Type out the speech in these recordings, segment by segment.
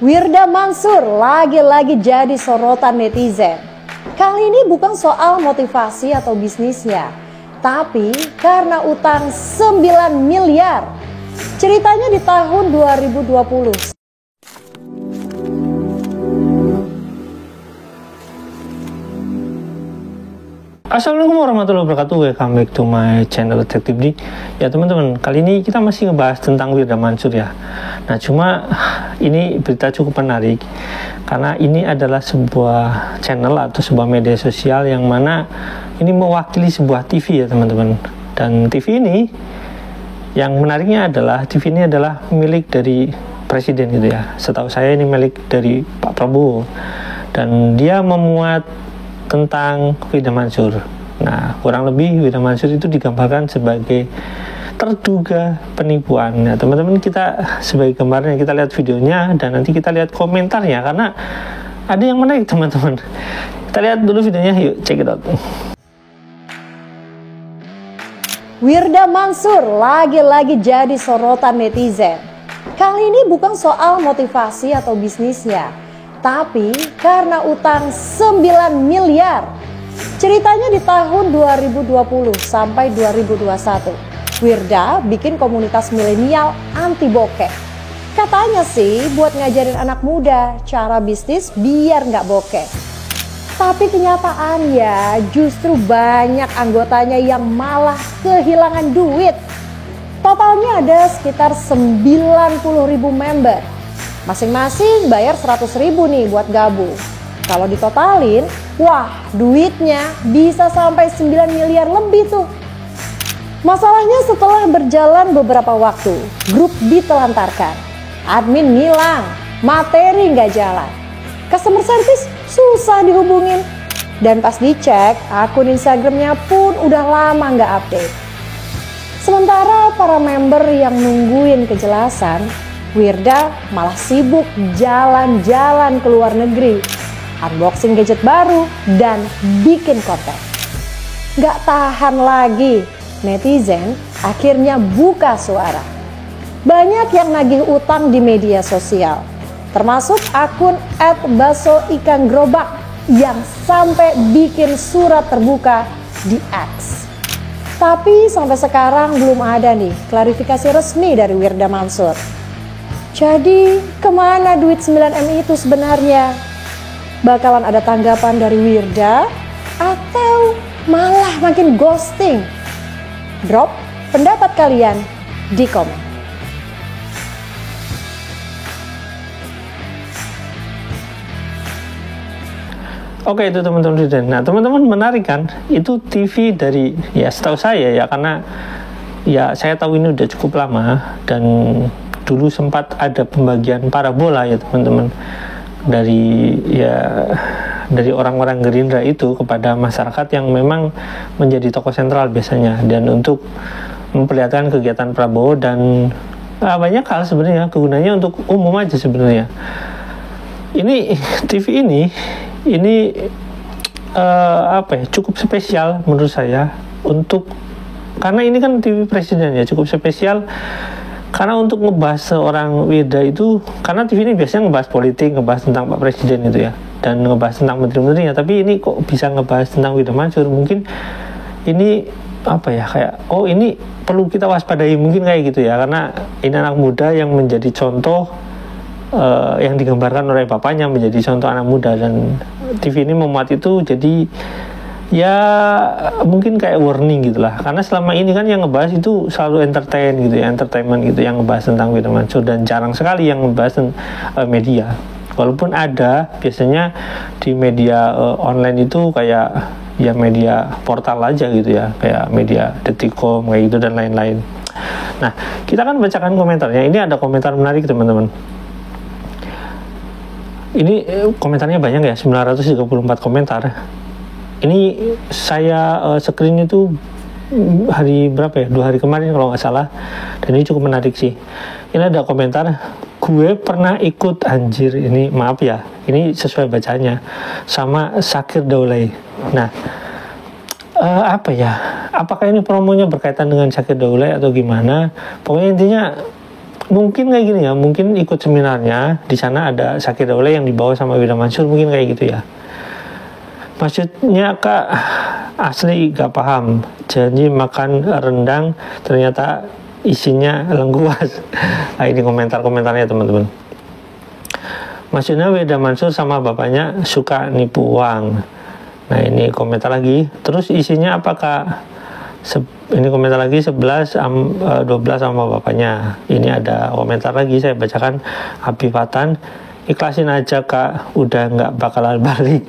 Wirda Mansur lagi-lagi jadi sorotan netizen. Kali ini bukan soal motivasi atau bisnisnya, tapi karena utang 9 miliar. Ceritanya di tahun 2020. Assalamualaikum warahmatullahi wabarakatuh. Welcome back to my channel Detektif D. Ya teman-teman, kali ini kita masih ngebahas tentang Wirda Mansur ya. Nah cuma ini berita cukup menarik karena ini adalah sebuah channel atau sebuah media sosial yang mana ini mewakili sebuah TV ya teman-teman. Dan TV ini yang menariknya adalah TV ini adalah milik dari presiden gitu ya. Setahu saya ini milik dari Pak Prabowo dan dia memuat tentang Wirda Mansur. Nah, kurang lebih Wirda Mansur itu digambarkan sebagai terduga penipuan. Nah, teman-teman, kita sebagai gambarnya kita lihat videonya dan nanti kita lihat komentarnya karena ada yang menarik teman-teman. Kita lihat dulu videonya, yuk check it out. Wirda Mansur lagi-lagi jadi sorotan netizen. Kali ini bukan soal motivasi atau bisnisnya, tapi karena utang 9 miliar. Ceritanya di tahun 2020 sampai 2021. Wirda bikin komunitas milenial anti bokeh. Katanya sih buat ngajarin anak muda cara bisnis biar nggak bokeh. Tapi kenyataannya justru banyak anggotanya yang malah kehilangan duit. Totalnya ada sekitar 90.000 member. Masing-masing bayar 100.000 nih buat gabung. Kalau ditotalin, wah duitnya bisa sampai 9 miliar lebih tuh. Masalahnya setelah berjalan beberapa waktu, grup ditelantarkan. Admin ngilang, materi nggak jalan. Customer service susah dihubungin. Dan pas dicek, akun Instagramnya pun udah lama nggak update. Sementara para member yang nungguin kejelasan, Wirda malah sibuk jalan-jalan ke luar negeri, unboxing gadget baru, dan bikin konten. Gak tahan lagi, netizen akhirnya buka suara. Banyak yang nagih utang di media sosial, termasuk akun @baso_ikan_gerobak yang sampai bikin surat terbuka di X. Tapi sampai sekarang belum ada nih klarifikasi resmi dari Wirda Mansur. Jadi, kemana duit 9M itu sebenarnya? Bakalan ada tanggapan dari Wirda atau malah makin ghosting? Drop pendapat kalian di komen. Oke, itu teman-teman. Nah, teman-teman menarik kan? Itu TV dari, ya setahu saya ya, karena ya saya tahu ini udah cukup lama dan dulu sempat ada pembagian parabola ya teman-teman dari orang-orang Gerindra itu kepada masyarakat yang memang menjadi tokoh sentral biasanya, dan untuk memperlihatkan kegiatan Prabowo dan banyak hal sebenarnya kegunaannya untuk umum aja sebenarnya. Ini TV ini cukup spesial menurut saya karena ini kan TV presiden ya, cukup spesial. Karena untuk ngebahas seorang Wirda itu, karena TV ini biasanya ngebahas politik, ngebahas tentang Pak Presiden itu ya, dan ngebahas tentang menteri-menterinya. Tapi ini kok bisa ngebahas tentang Wirda Mansur? Mungkin ini ini perlu kita waspadai mungkin kayak gitu ya, karena ini anak muda yang menjadi contoh yang digambarkan oleh bapaknya menjadi contoh anak muda, dan TV ini memuat itu. Jadi ya mungkin kayak warning gitulah, karena selama ini kan yang ngebahas itu selalu entertainment gitu yang ngebahas tentang Wirda Mansur, dan jarang sekali yang ngebahas media. Walaupun ada biasanya di media online itu kayak ya media portal aja gitu ya, kayak media Detikcom kayak gitu dan lain-lain. Nah, kita kan bacakan komentarnya. Ini ada komentar menarik teman-teman. Ini komentarnya banyak ya, 934 komentar. Ini saya screen itu hari berapa ya, 2 hari kemarin kalau nggak salah, dan ini cukup menarik sih. Ini ada komentar, gue pernah ikut anjir, ini maaf ya, ini sesuai bacanya, sama Syakir Daulay. Nah, apakah ini promonya berkaitan dengan Syakir Daulay atau gimana? Pokoknya intinya mungkin kayak gini ya, mungkin ikut seminarnya di sana ada Zakir Daulay yang dibawa sama Wirda Mansur, mungkin kayak gitu ya. Maksudnya Kak asli gak paham, janji makan rendang ternyata isinya lengkuas. Nah, ini komentar-komentarnya teman-teman. Maksudnya Wirda Mansur sama bapaknya suka nipu uang. Nah ini komentar lagi. Terus isinya apa Kak? Ini komentar lagi 12 sama bapaknya. Ini ada komentar lagi, saya bacakan. Habibatan, ikhlasin aja Kak, udah nggak bakalan balik.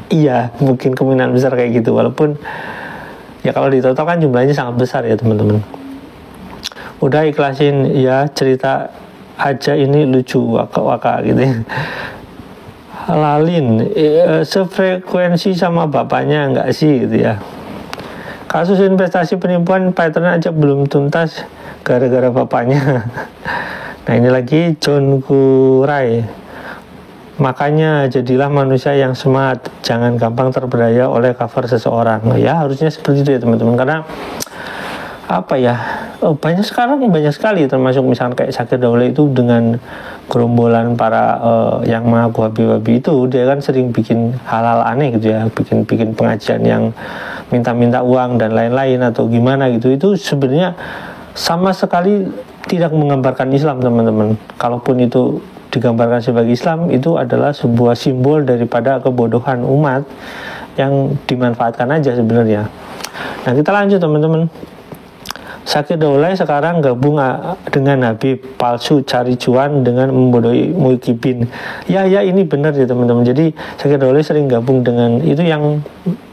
Iya, mungkin kemungkinan besar kayak gitu, walaupun ya kalau ditotal kan jumlahnya sangat besar ya teman-teman. Udah ikhlasin ya, cerita aja ini lucu waka gitu ya. Lalin, sefrekuensi sama bapaknya nggak sih gitu ya. Kasus investasi penipuan pattern aja belum tuntas gara-gara bapaknya. Nah ini lagi John Kurai. Makanya jadilah manusia yang smart, jangan gampang terpedaya oleh cover seseorang. Ya harusnya seperti itu ya teman-teman, karena apa ya, banyak sekali termasuk misalkan kayak Zakir Daulay itu dengan gerombolan para yang mengaku Habib-Habib itu, dia kan sering bikin hal-hal aneh gitu ya, bikin pengajian yang minta-minta uang dan lain-lain atau gimana gitu. Itu sebenarnya sama sekali tidak menggambarkan Islam teman-teman. Kalaupun itu digambarkan sebagai Islam, itu adalah sebuah simbol daripada kebodohan umat yang dimanfaatkan aja sebenarnya. Nah kita lanjut teman-teman. Zakir Daulay sekarang gabung dengan Habib, palsu cari cuan dengan membodohi Muhyiddin. Ya ini benar ya teman-teman. Jadi Zakir Daulay sering gabung dengan itu yang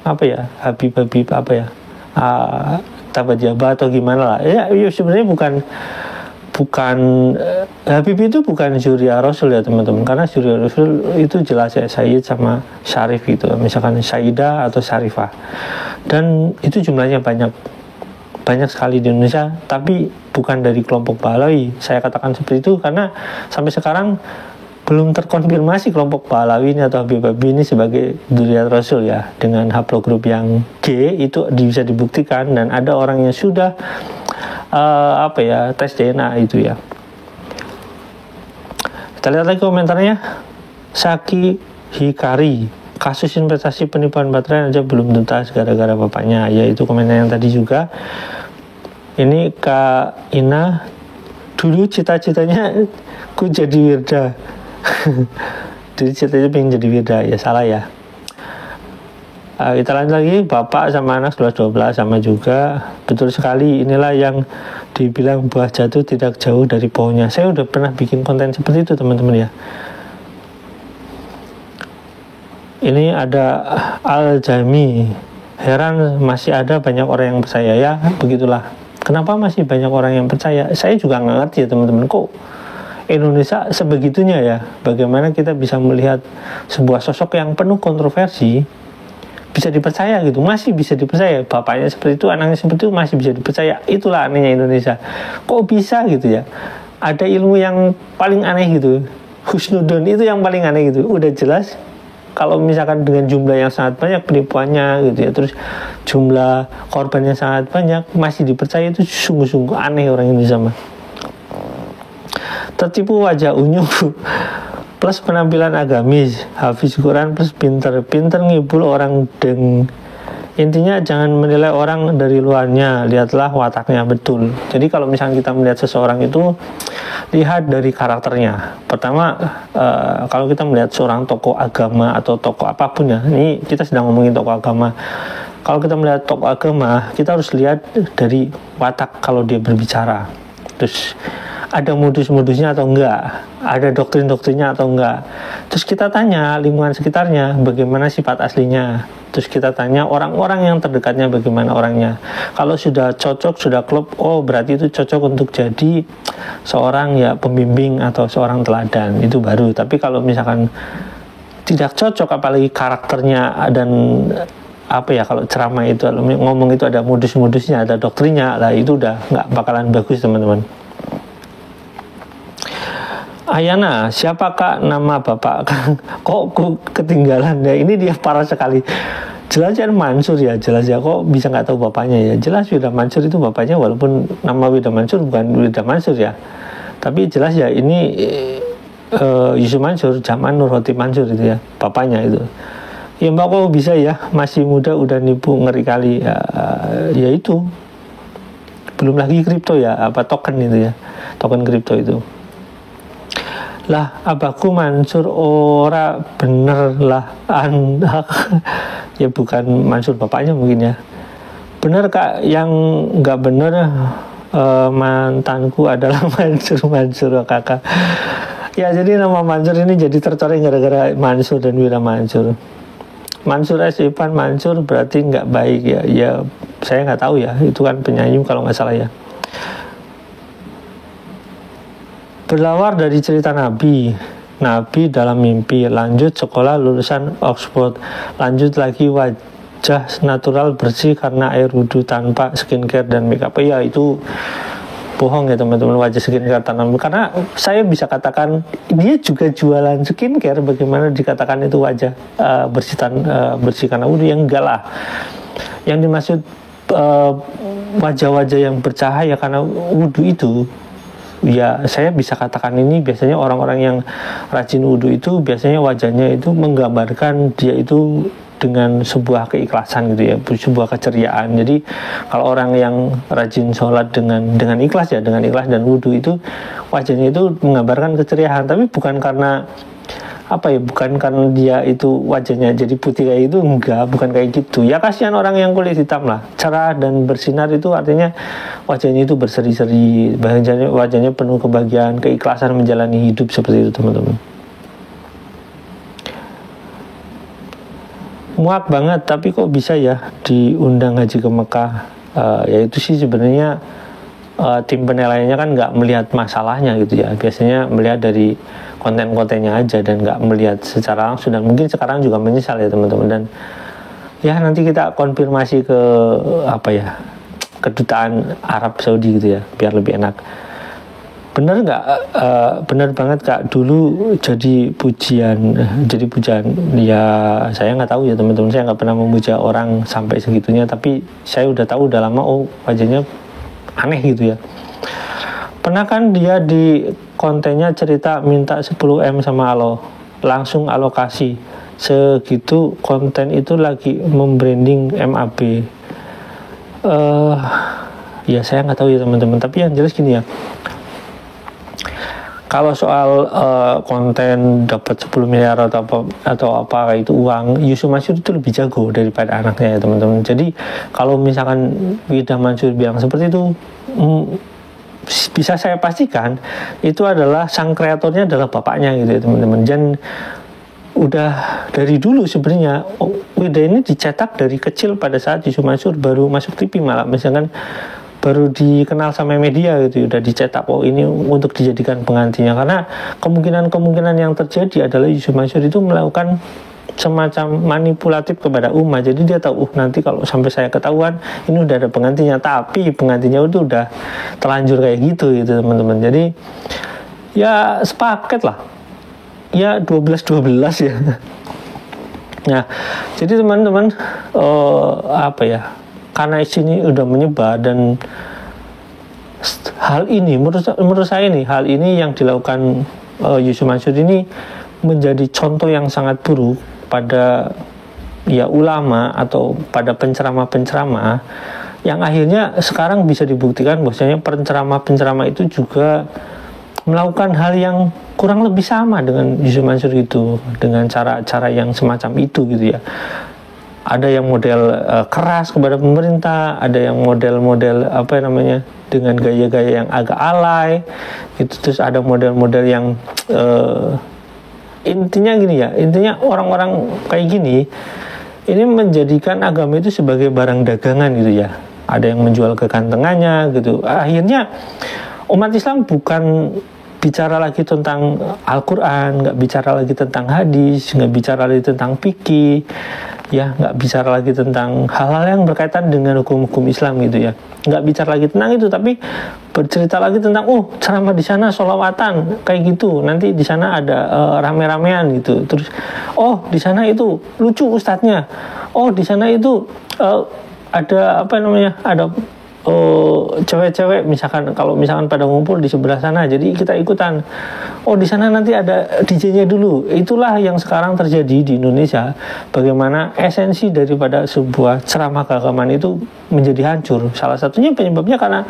apa ya, Habib apa ya, Tabat Jabah atau gimana lah. Ya sebenarnya bukan Habib itu bukan Zuriya Rasul ya teman-teman, karena Zuriya Rasul itu jelas ya Sayyid sama Syarif gitu, misalkan Sayyidah atau Syarifah, dan itu jumlahnya banyak sekali di Indonesia, tapi bukan dari kelompok Pahlawi. Saya katakan seperti itu karena sampai sekarang belum terkonfirmasi kelompok Pahlawi ini atau Habib-Habib ini sebagai Dzurriyyat Rasul ya. Dengan haplogrup yang G itu bisa dibuktikan, dan ada orang yang sudah tes DNA itu ya. Kita lihat lagi komentarnya. Saki Hikari, kasus investasi penipuan baterai aja belum tuntas gara-gara bapaknya. Ya itu komentar yang tadi juga. Ini Kak Ina, dulu cita-citanya ku jadi Wirda. Jadi cita-citanya pengen jadi Wirda, ya salah ya. Kita lanjut lagi, bapak sama anak 11-12 sama juga. Betul sekali, inilah yang dibilang buah jatuh tidak jauh dari pohonnya. Saya udah pernah bikin konten seperti itu teman-teman ya. Ini ada Al-Jami, heran masih ada banyak orang yang percaya. Ya begitulah, kenapa masih banyak orang yang percaya? Saya juga nggak ngerti ya teman-teman, kok Indonesia sebegitunya ya. Bagaimana kita bisa melihat sebuah sosok yang penuh kontroversi bisa dipercaya gitu, masih bisa dipercaya. Bapaknya seperti itu, anaknya seperti itu, masih bisa dipercaya. Itulah anehnya Indonesia, kok bisa gitu ya. Ada ilmu yang paling aneh gitu, husnudon itu yang paling aneh gitu. Udah jelas kalau misalkan dengan jumlah yang sangat banyak penipuannya gitu ya, terus jumlah korbannya sangat banyak, masih dipercaya, itu sungguh-sungguh aneh orang Indonesia mah. Tertipu wajah unyu plus penampilan agamis, hafiz Quran plus pinter ngibul orang deng. Intinya jangan menilai orang dari luarnya, lihatlah wataknya betul. Jadi kalau misalnya kita melihat seseorang itu, lihat dari karakternya. Pertama, kalau kita melihat seorang tokoh agama atau tokoh apapun ya, ini kita sedang ngomongin tokoh agama. Kalau kita melihat tokoh agama, kita harus lihat dari watak kalau dia berbicara. Terus ada modus-modusnya atau enggak, ada doktrin-doktrinnya atau enggak. Terus kita tanya lingkungan sekitarnya bagaimana sifat aslinya. Terus kita tanya orang-orang yang terdekatnya bagaimana orangnya. Kalau sudah cocok, sudah klop, oh berarti itu cocok untuk jadi seorang ya pembimbing atau seorang teladan, itu baru. Tapi kalau misalkan tidak cocok, apalagi karakternya dan kalau ceramah itu ngomong itu ada modus-modusnya, ada doktrinnya, lah itu udah nggak bakalan bagus teman-teman. Ayana, siapakah nama bapak? Kok ketinggalan ya? Ini dia parah sekali. Jelas ya Mansur ya, jelas ya, kok bisa nggak tahu bapaknya ya? Jelas Wirda Mansur itu bapaknya, walaupun nama Wirda Mansur bukan Wirda Mansur ya. Tapi jelas ya ini Yusuf Mansur, zaman Nurhoti Mansur itu ya, bapaknya itu. Ya mbak kok bisa ya, masih muda udah nipu, ngeri kali. Ya itu. Belum lagi kripto ya, apa token itu ya, token kripto itu. Lah abahku Mansur ora bener lah anak. Ya bukan Mansur bapaknya mungkin ya. Bener kak, yang nggak bener mantanku adalah Mansur kakak. Ya jadi nama Mansur ini jadi tercoreng gara-gara Mansur dan Wira Mansur. Mansur S. Ivan Mansur berarti nggak baik ya. Ya saya nggak tahu ya, itu kan penyanyi kalau nggak salah ya. Berlawar dari cerita Nabi dalam mimpi, lanjut sekolah lulusan Oxford, lanjut lagi wajah natural bersih karena air wudhu tanpa skincare dan makeup. Ya itu bohong ya teman-teman, wajah skincare tanam, karena saya bisa katakan dia juga jualan skincare. Bagaimana dikatakan itu wajah bersih karena wudhu? Yang enggak lah. Yang dimaksud wajah-wajah yang bercahaya karena wudhu itu, ya saya bisa katakan ini biasanya orang-orang yang rajin wudhu itu biasanya wajahnya itu menggambarkan dia itu dengan sebuah keikhlasan gitu ya, sebuah keceriaan. Jadi kalau orang yang rajin sholat dengan ikhlas ya, dengan ikhlas dan wudhu itu wajahnya itu menggambarkan keceriaan. Tapi bukan karena apa ya, bukan karena dia itu wajahnya jadi putih kayak itu, enggak, bukan kayak gitu. Ya kasihan orang yang kulit hitam lah, cerah dan bersinar itu artinya wajahnya itu berseri-seri, wajahnya penuh kebahagiaan, keikhlasan menjalani hidup seperti itu teman-teman. Muak banget, tapi kok bisa ya diundang haji ke Mekah? Ya itu sih sebenarnya tim penilaiannya kan nggak melihat masalahnya gitu ya, biasanya melihat dari konten-kontennya aja dan nggak melihat secara langsung, dan mungkin sekarang juga menyesal ya teman-teman. Dan ya nanti kita konfirmasi ke kedutaan Arab Saudi gitu ya, biar lebih enak. Bener nggak? Bener banget kak, dulu jadi pujian ya. Saya nggak tahu ya teman-teman, saya nggak pernah memuja orang sampai segitunya, tapi saya udah tahu udah lama, oh wajahnya aneh gitu ya. Pernah kan dia di kontennya cerita minta 10M sama Alo, langsung alokasi segitu. Konten itu lagi membranding MAB. Ya saya nggak tahu ya teman-teman, tapi yang jelas gini ya, kalau soal konten dapat 10 miliar atau apa itu uang, Yusuf Mansur itu lebih jago daripada anaknya ya teman-teman. Jadi kalau misalkan Wida Mansur bilang seperti itu, bisa saya pastikan itu adalah sang kreatornya adalah bapaknya gitu ya teman-teman. Dan udah dari dulu sebenarnya Wida ini dicetak dari kecil pada saat Yusuf Mansur baru masuk TV, malah misalkan baru dikenal sama media gitu, udah dicetak ini untuk dijadikan penggantinya. Karena kemungkinan yang terjadi adalah Yusuf Mansur itu melakukan semacam manipulatif kepada umat. Jadi dia tahu nanti kalau sampai saya ketahuan ini udah ada penggantinya, tapi penggantinya itu udah terlanjur kayak gitu teman-teman. Jadi ya sepaket lah ya, 12 ya. Nah jadi teman-teman karena sini udah menyebar, dan hal ini menurut saya nih, hal ini yang dilakukan Yusuf Mansur ini menjadi contoh yang sangat buruk pada ya ulama atau pada penceramah-penceramah yang akhirnya sekarang bisa dibuktikan bahwasanya penceramah itu juga melakukan hal yang kurang lebih sama dengan Yusuf Mansur itu, dengan cara-cara yang semacam itu gitu ya. Ada yang model keras kepada pemerintah, ada yang model-model dengan gaya-gaya yang agak alay gitu. Terus ada model-model yang intinya orang-orang kayak gini ini menjadikan agama itu sebagai barang dagangan gitu ya. Ada yang menjual kegantengannya gitu. Akhirnya umat Islam bukan bicara lagi tentang Al-Quran, nggak bicara lagi tentang hadis, nggak bicara lagi tentang fikih, ya nggak bicara lagi tentang hal-hal yang berkaitan dengan hukum-hukum Islam gitu ya, nggak bicara lagi tentang itu, tapi bercerita lagi tentang ceramah di sana sholawatan kayak gitu, nanti di sana ada rame-ramean gitu, terus di sana itu lucu ustadznya, di sana itu ada cewek-cewek misalkan kalau misalkan pada ngumpul di sebelah sana, jadi kita ikutan. Oh di sana nanti ada DJ-nya dulu. Itulah yang sekarang terjadi di Indonesia. Bagaimana esensi daripada sebuah ceramah keagamaan itu menjadi hancur. Salah satunya penyebabnya karena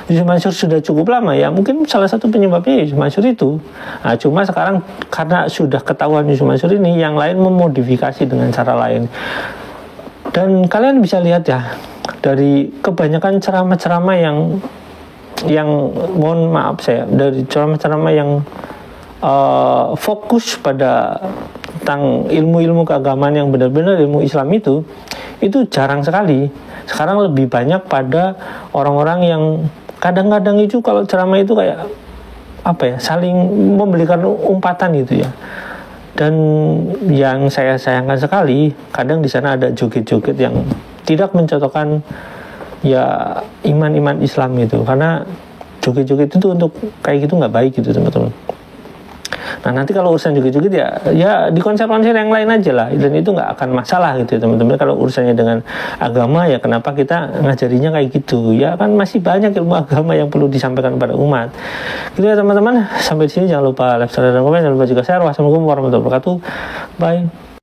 Yusuf Mansur sudah cukup lama ya. Mungkin salah satu penyebabnya Yusuf Mansur itu. Nah, cuma sekarang karena sudah ketahuan Yusuf Mansur ini, yang lain memodifikasi dengan cara lain. Dan kalian bisa lihat ya, dari kebanyakan ceramah-ceramah yang mohon maaf saya, dari ceramah-ceramah yang fokus pada tentang ilmu-ilmu keagamaan yang benar-benar ilmu Islam itu jarang sekali. Sekarang lebih banyak pada orang-orang yang kadang-kadang itu kalau ceramah itu kayak apa ya, saling memberikan umpatan gitu ya. Dan yang saya sayangkan sekali, kadang di sana ada joget-joget yang tidak mencocokkan ya iman-iman Islam itu, karena joget-joget itu untuk kayak gitu nggak baik gitu teman-teman. Nah nanti kalau urusan joget-joget ya di konser-konser yang lain aja lah, dan itu nggak akan masalah gitu ya teman-teman. Kalau urusannya dengan agama ya kenapa kita ngajarinya kayak gitu ya, kan masih banyak ilmu agama yang perlu disampaikan pada umat gitu ya teman-teman. Sampai di sini, jangan lupa like, share, dan komen, jangan lupa juga share. Wassalamualaikum warahmatullahi wabarakatuh, bye.